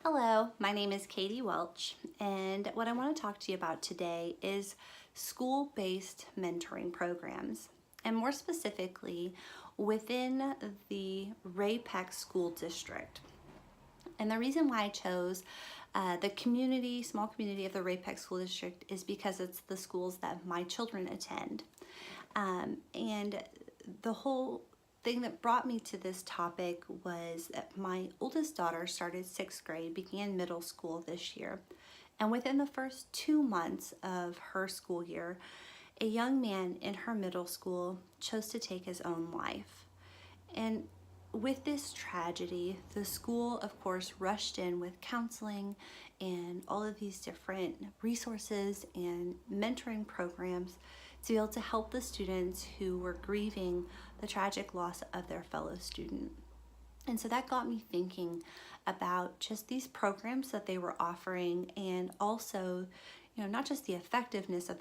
Hello, my name is Katie Welch, and what I want to talk to you about today is school-based mentoring programs, and more specifically within the Ray Peck School District. And the reason why I chose the small community of the Ray Peck School District is because it's the schools that my children attend. And the whole thing that brought me to this topic was that my oldest daughter started 6th grade, began middle school this year. And within the first 2 months of her school year, a young man in her middle school chose to take his own life. And with this tragedy, the school, of course, rushed in with counseling and all of these different resources and mentoring programs to be able to help the students who were grieving the tragic loss of their fellow student. And so that got me thinking about just these programs that they were offering, and also, not just the effectiveness of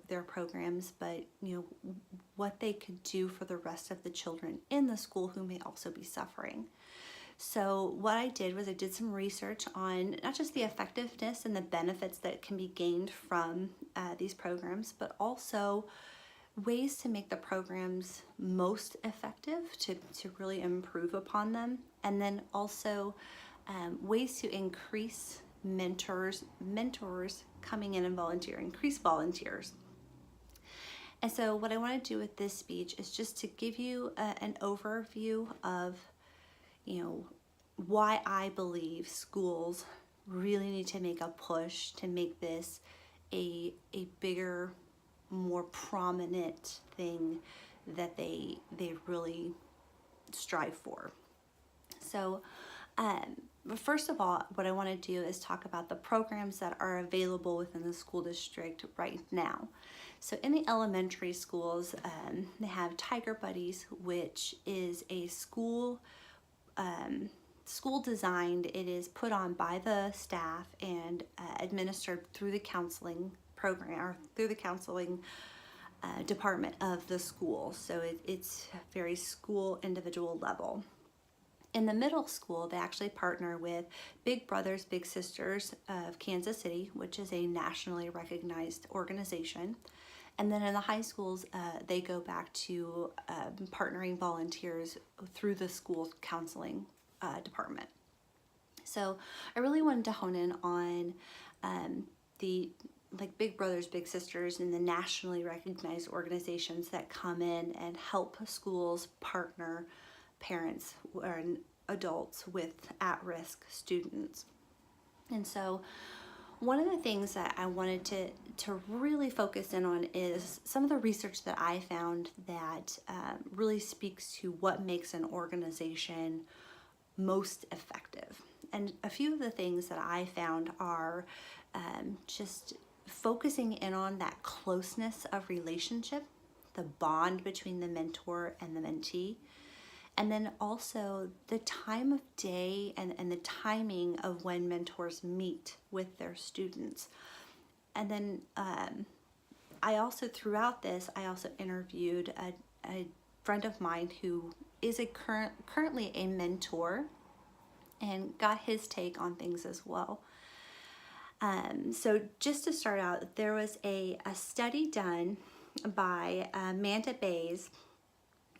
their programs, but what they could do for the rest of the children in the school who may also be suffering. So what I did was I did some research on not just the effectiveness and the benefits that can be gained from these programs, but also ways to make the programs most effective, to really improve upon them, and then also ways to increase mentors coming in and volunteering, increase volunteers. And so what I want to do with this speech is just to give you an overview of why I believe schools really need to make a push to make this a bigger, more prominent thing that they really strive for. So first of all, what I want to do is talk about the programs that are available within the school district right now. So in the elementary schools, they have Tiger Buddies, which is a school designed. It is put on by the staff and administered through the counseling program, or through the counseling department of the school. So it's very school individual level. In the middle school, they actually partner with Big Brothers Big Sisters of Kansas City, which is a nationally recognized organization. And then in the high schools, they go back to partnering volunteers through the school counseling department. So I really wanted to hone in on the Big Brothers Big Sisters and the nationally recognized organizations that come in and help schools partner parents or adults with at-risk students. And so one of the things that I wanted to really focus in on is some of the research that I found that really speaks to what makes an organization most effective. And a few of the things that I found are just focusing in on that closeness of relationship, the bond between the mentor and the mentee, and then also the time of day and the timing of when mentors meet with their students. And then I also, throughout this, I also interviewed a friend of mine who is currently a mentor, and got his take on things as well. So just to start out, there was a study done by Amanda Bays,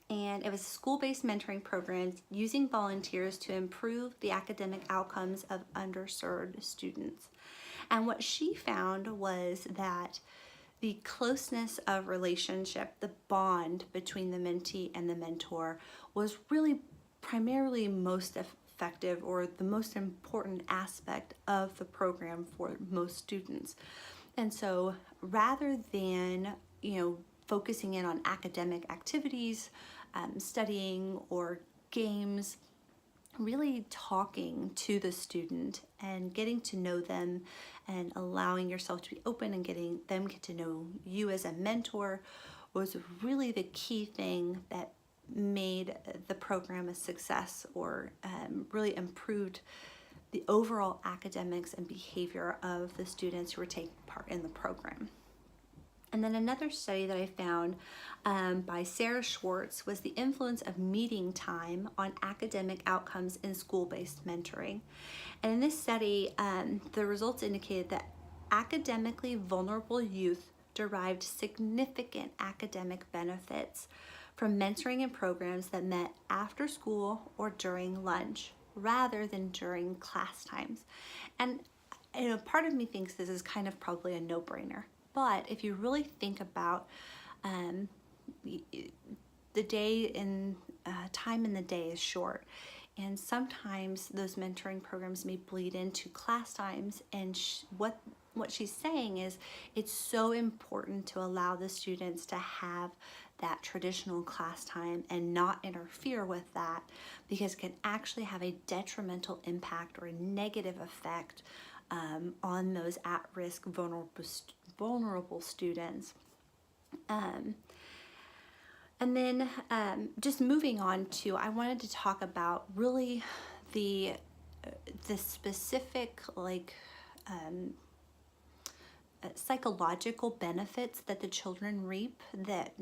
and it was school-based mentoring programs using volunteers to improve the academic outcomes of underserved students. And what she found was that the closeness of relationship, the bond between the mentee and the mentor, was really primarily most effective, or the most important aspect of the program for most students. And so rather than, focusing in on academic activities, studying, or games, really talking to the student and getting to know them and allowing yourself to be open and getting them get to know you as a mentor was really the key thing that made the program a success, or really improved the overall academics and behavior of the students who were taking part in the program. And then another study that I found by Sarah Schwartz was the influence of meeting time on academic outcomes in school-based mentoring. And in this study, the results indicated that academically vulnerable youth derived significant academic benefits from mentoring in programs that met after school or during lunch rather than during class times. And part of me thinks this is kind of probably a no-brainer. But if you really think about the day and time in the day is short, and sometimes those mentoring programs may bleed into class times. And what she's saying is it's so important to allow the students to have that traditional class time and not interfere with that, because it can actually have a detrimental impact or a negative effect on those at-risk vulnerable students. And then just moving on to, I wanted to talk about really the specific psychological benefits that the children reap that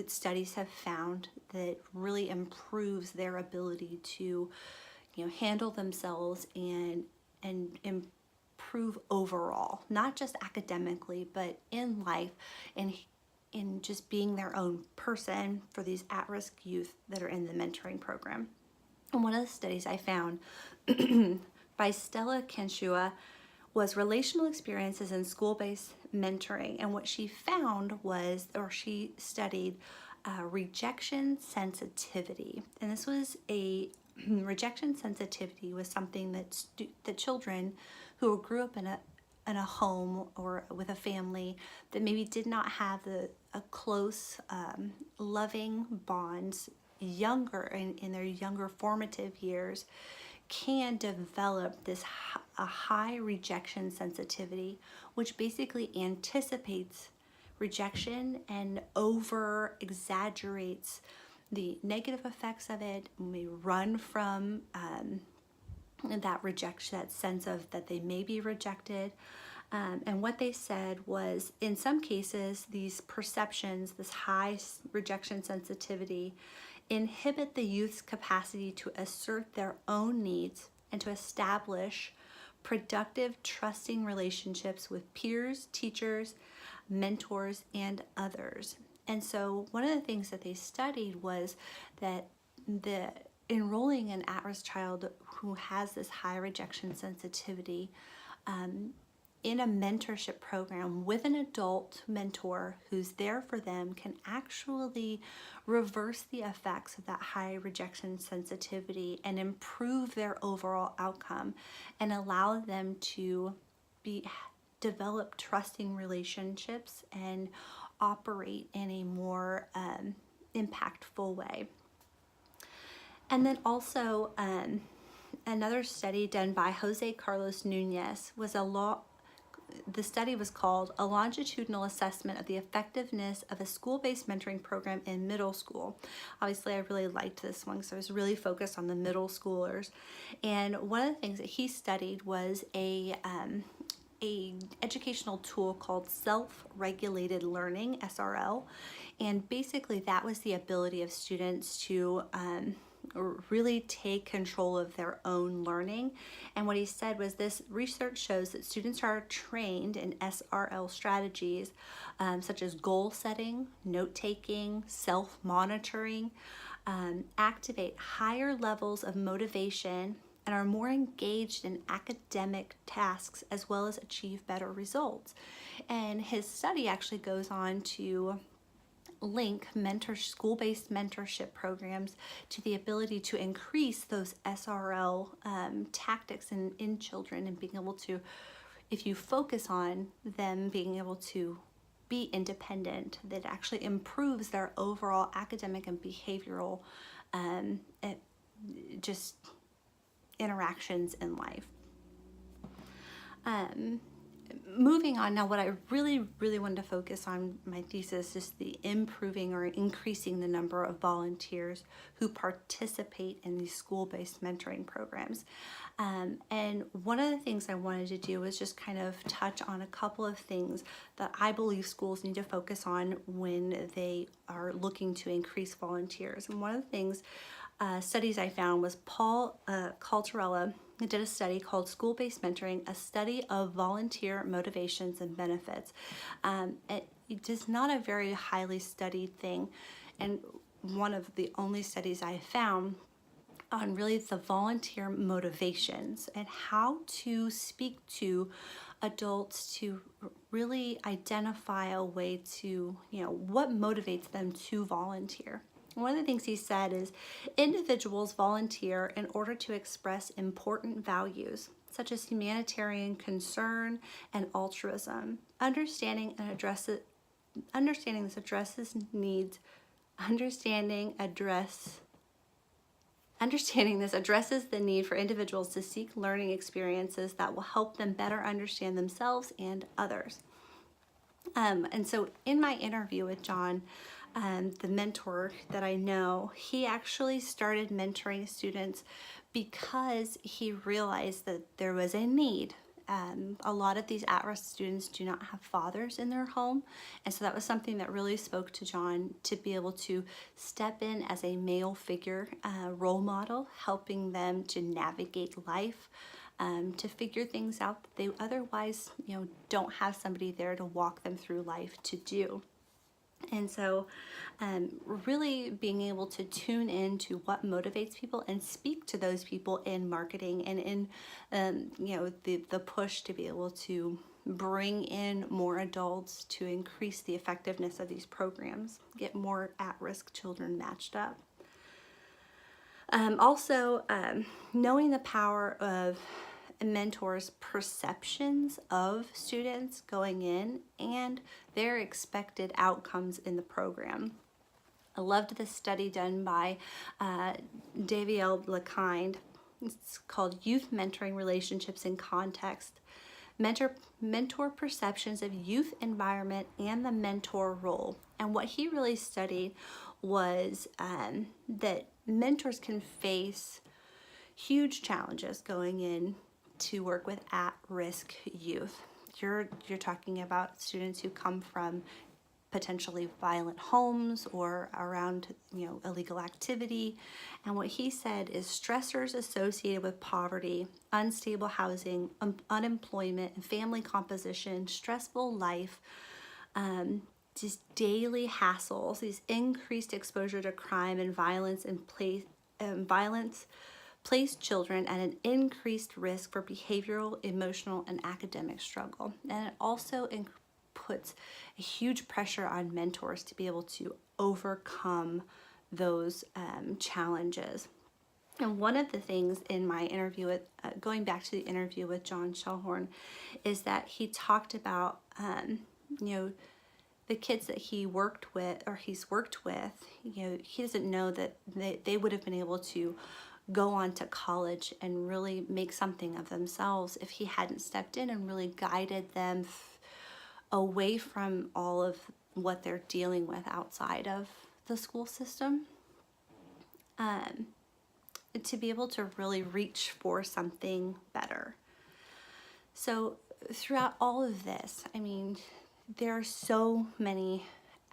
studies have found that really improves their ability to handle themselves and improve overall, not just academically, but in life and in just being their own person for these at-risk youth that are in the mentoring program. And one of the studies I found by Stella Kenshua was relational experiences in school-based mentoring. And what she found was, or she studied rejection sensitivity. And this was rejection sensitivity was something that the children who grew up in a home or with a family that maybe did not have a close, loving bonds younger in their younger formative years can develop a high rejection sensitivity, which basically anticipates rejection and over exaggerates the negative effects of it. May run from that rejection, that sense of that they may be rejected. And what they said was, in some cases, these perceptions, this high rejection sensitivity, inhibit the youth's capacity to assert their own needs and to establish productive, trusting relationships with peers, teachers, mentors, and others. And so one of the things that they studied was that enrolling an at-risk child who has this high rejection sensitivity in a mentorship program with an adult mentor who's there for them can actually reverse the effects of that high rejection sensitivity and improve their overall outcome and allow them to develop trusting relationships and operate in a more impactful way. And then also another study done by Jose Carlos Nunez was the study was called A Longitudinal Assessment of the Effectiveness of a School-Based Mentoring Program in Middle School. Obviously, I really liked this one because I was really focused on the middle schoolers. And one of the things that he studied was a educational tool called self-regulated learning, SRL. And basically that was the ability of students to really take control of their own learning. And what he said was, this research shows that students are trained in SRL strategies such as goal setting, note-taking, self-monitoring, activate higher levels of motivation and are more engaged in academic tasks as well as achieve better results. And his study actually goes on to link school-based mentorship programs to the ability to increase those SRL tactics in children, and being able to, if you focus on them being able to be independent, that actually improves their overall academic and behavioral just interactions in life. moving on now, what I really wanted to focus on my thesis is the improving or increasing the number of volunteers who participate in these school-based mentoring programs. And one of the things I wanted to do was just kind of touch on a couple of things that I believe schools need to focus on when they are looking to increase volunteers. And one of the things, studies I found was Paul Caltarella did a study called School-Based Mentoring, a study of volunteer motivations and benefits. It is not a very highly studied thing, and one of the only studies I found on really the volunteer motivations and how to speak to adults to really identify a way to, what motivates them to volunteer. One of the things he said is individuals volunteer in order to express important values such as humanitarian concern and altruism. Understanding this addresses the need for individuals to seek learning experiences that will help them better understand themselves and others. And so in my interview with John, the mentor that I know, he actually started mentoring students because he realized that there was a need. A lot of these at-risk students do not have fathers in their home, and so that was something that really spoke to John, to be able to step in as a male figure, role model, helping them to navigate life, to figure things out that they otherwise, don't have somebody there to walk them through life to do. And so really being able to tune into what motivates people and speak to those people in marketing and in, the push to be able to bring in more adults to increase the effectiveness of these programs, get more at-risk children matched up. Also, knowing the power of mentors' perceptions of students going in and their expected outcomes in the program. I loved this study done by Daviel LeKind. It's called Youth Mentoring Relationships in Context. Mentor perceptions of youth environment and the mentor role. And what he really studied was that mentors can face huge challenges going in to work with at-risk youth. You're talking about students who come from potentially violent homes or around, illegal activity. And what he said is stressors associated with poverty, unstable housing, unemployment, and family composition, stressful life, just daily hassles, these increased exposure to crime and violence place children at an increased risk for behavioral, emotional, and academic struggle. And it also puts a huge pressure on mentors to be able to overcome those challenges. And one of the things in my interview with, going back to the interview with John Shellhorn, is that he talked about, the kids that he's worked with, he doesn't know that they would have been able to go on to college and really make something of themselves if he hadn't stepped in and really guided them away from all of what they're dealing with outside of the school system, to be able to really reach for something better. So throughout all of this, there are so many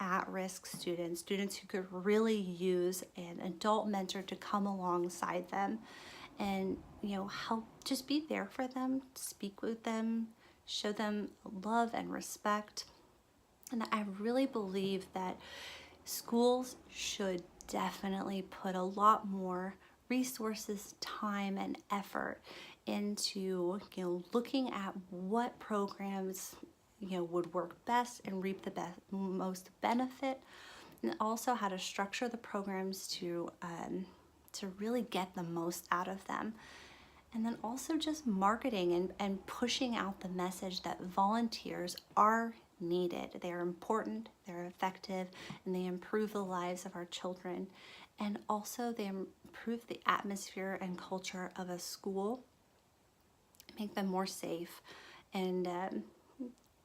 at-risk students who could really use an adult mentor to come alongside them and, help just be there for them, speak with them, show them love and respect. And I really believe that schools should definitely put a lot more resources, time, and effort into, looking at what programs would work best and reap the most benefit, and also how to structure the programs to really get the most out of them. And then also just marketing and pushing out the message that volunteers are needed. They're important, they're effective, and they improve the lives of our children. And also they improve the atmosphere and culture of a school, make them more safe, and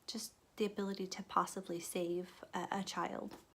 just the ability to possibly save a child.